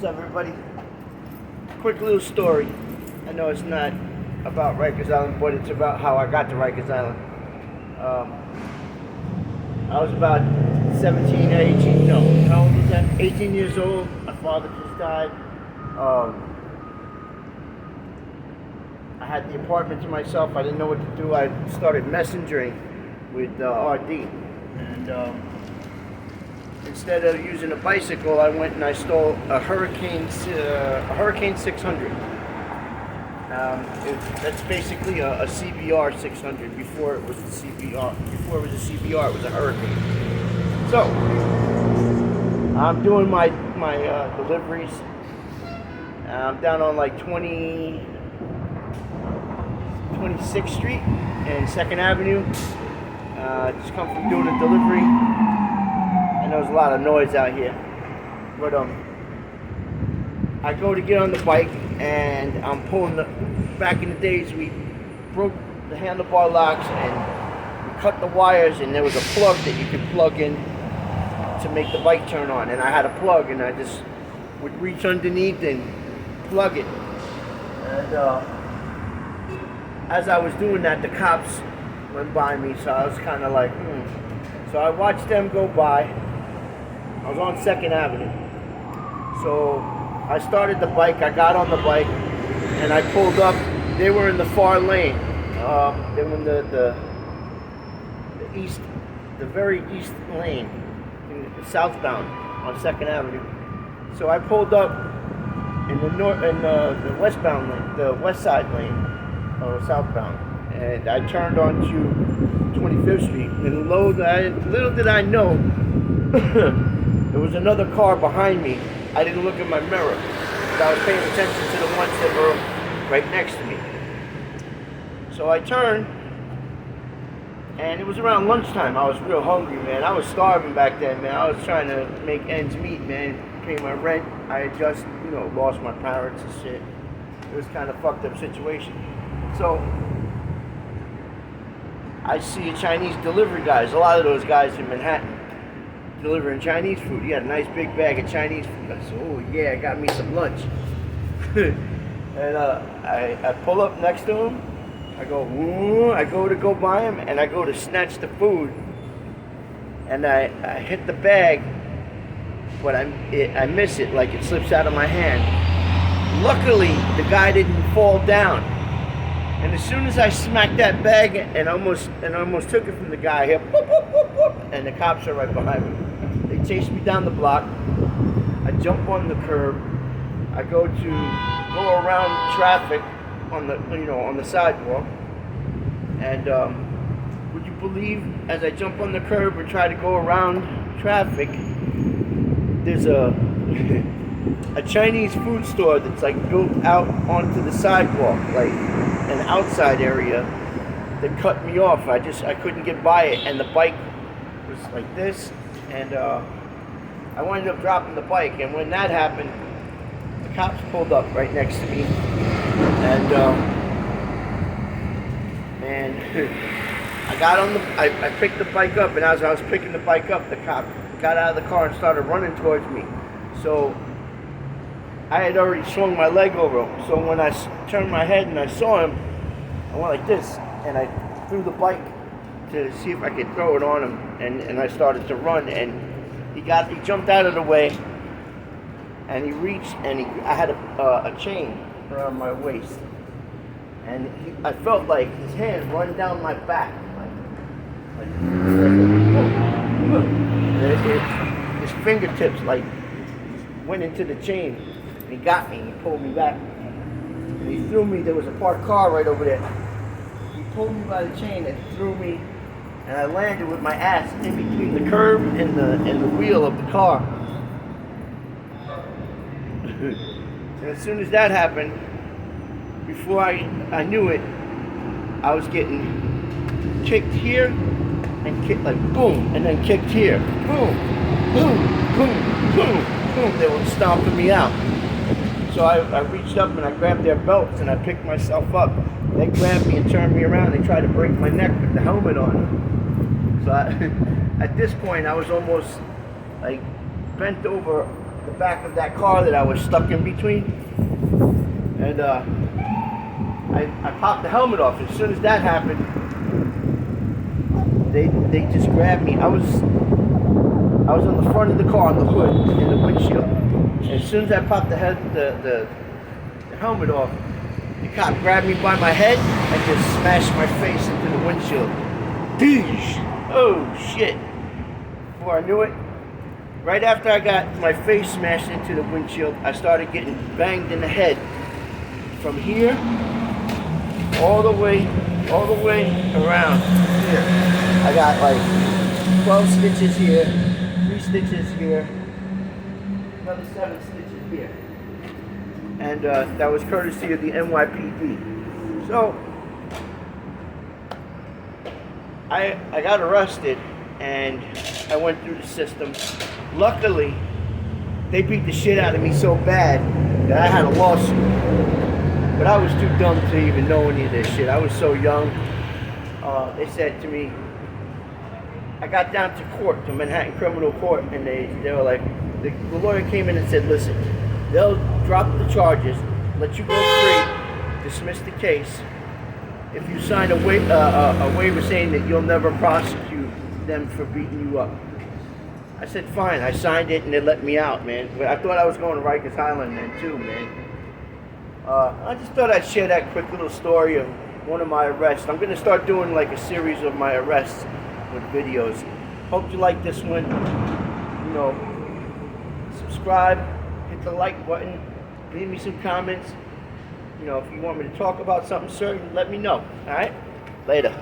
up, everybody? Quick little story. I know it's not about Rikers Island, but it's about how I got to Rikers Island. I was about 17 or 18, no, how old was that? 18 years old. My father just died. I had the apartment to myself. I didn't know what to do. I started messengering with RD. And instead of using a bicycle, I went and I stole a Hurricane 600. That's basically a CBR 600. Before it was a CBR, it was a Hurricane. So I'm doing my deliveries. I'm down on like 26th Street and 2nd Avenue. Just come from doing a delivery. I know there's a lot of noise out here, but I go to get on the bike and I'm pulling back in the days we broke the handlebar locks and we cut the wires, and there was a plug that you could plug in to make the bike turn on, and I had a plug and I just would reach underneath and plug it. And as I was doing that, the cops went by me, so I was kind of like, So I watched them go by. I was on 2nd Avenue. So I started the bike, I got on the bike, and I pulled up. They were in the far lane. They were in the east, the very east lane, southbound on 2nd Avenue. So I pulled up in the westbound lane, the west side lane, or southbound, and I turned onto 25th Street. And little did I know, there was another car behind me. I didn't look in my mirror, but I was paying attention to the ones that were right next to me. So I turned, and it was around lunchtime. I was real hungry, man. I was starving back then, man. I was trying to make ends meet, man. Pay my rent. I had just, lost my parents and shit. It was kind of fucked up situation. So I see a Chinese delivery guy. There's a lot of those guys in Manhattan delivering Chinese food. He had a nice big bag of Chinese food. I said, oh yeah, I got me some lunch. And I pull up next to him. I go to go buy him, and I go to snatch the food, and I hit the bag, but I miss it, like it slips out of my hand. Luckily, the guy didn't fall down, and as soon as I smacked that bag and almost took it from the guy here, whoop, whoop, whoop, whoop, and the cops are right behind me. They chase me down the block. I jump on the curb. I go around traffic on the sidewalk, and would you believe, as I jump on the curb and try to go around traffic, there's a Chinese food store that's like built out onto the sidewalk, like an outside area, that cut me off. I couldn't get by it, and the bike was like this, and I wound up dropping the bike. And when that happened, the cops pulled up right next to me, and I picked the bike up, and as I was picking the bike up, the cop got out of the car and started running towards me. So I had already swung my leg over him. So when I turned my head and I saw him, I went like this, and I threw the bike to see if I could throw it on him, and I started to run, and he jumped out of the way, and he reached, and I had a chain around my waist, and I felt like his hand run down my back, like his fingertips like went into the chain, and he got me. He pulled me back, and he threw me. There was a parked car right over there. He pulled me by the chain and threw me, and I landed with my ass in between the curb and the wheel of the car. And as soon as that happened, before I knew it, I was getting kicked here and kicked, like boom, and then kicked here. Boom, boom, boom, boom, boom. They were stomping me out. So I reached up and I grabbed their belts and I picked myself up. They grabbed me and turned me around. They tried to break my neck with the helmet on. So at this point, I was almost like bent over the back of that car that I was stuck in between. And I popped the helmet off. As soon as that happened, they just grabbed me. I was on the front of the car, on the hood, in the windshield. And as soon as I popped the helmet off, the cop grabbed me by my head and just smashed my face into the windshield. Deesh! Oh shit! Before I knew it, right after I got my face smashed into the windshield, I started getting banged in the head from here all the way around here. I got like 12 stitches here, 3 stitches here, another 7 stitches here. And that was courtesy of the NYPD. So I got arrested and I went through the system. Luckily, they beat the shit out of me so bad that I had a lawsuit. But I was too dumb to even know any of this shit. I was so young. They said to me, I got down to court, to Manhattan Criminal Court, and they were like, the lawyer came in and said, listen, they'll drop the charges, let you go free, dismiss the case, if you sign a waiver saying that you'll never prosecute them for beating you up. I said, fine. I signed it and they let me out, man. But I thought I was going to Rikers Island then too, man. I just thought I'd share that quick little story of one of my arrests. I'm going to start doing like a series of my arrests with videos. Hope you like this one. You know, subscribe, hit the like button, leave me some comments. You know, if you want me to talk about something certain, let me know. All right? Later.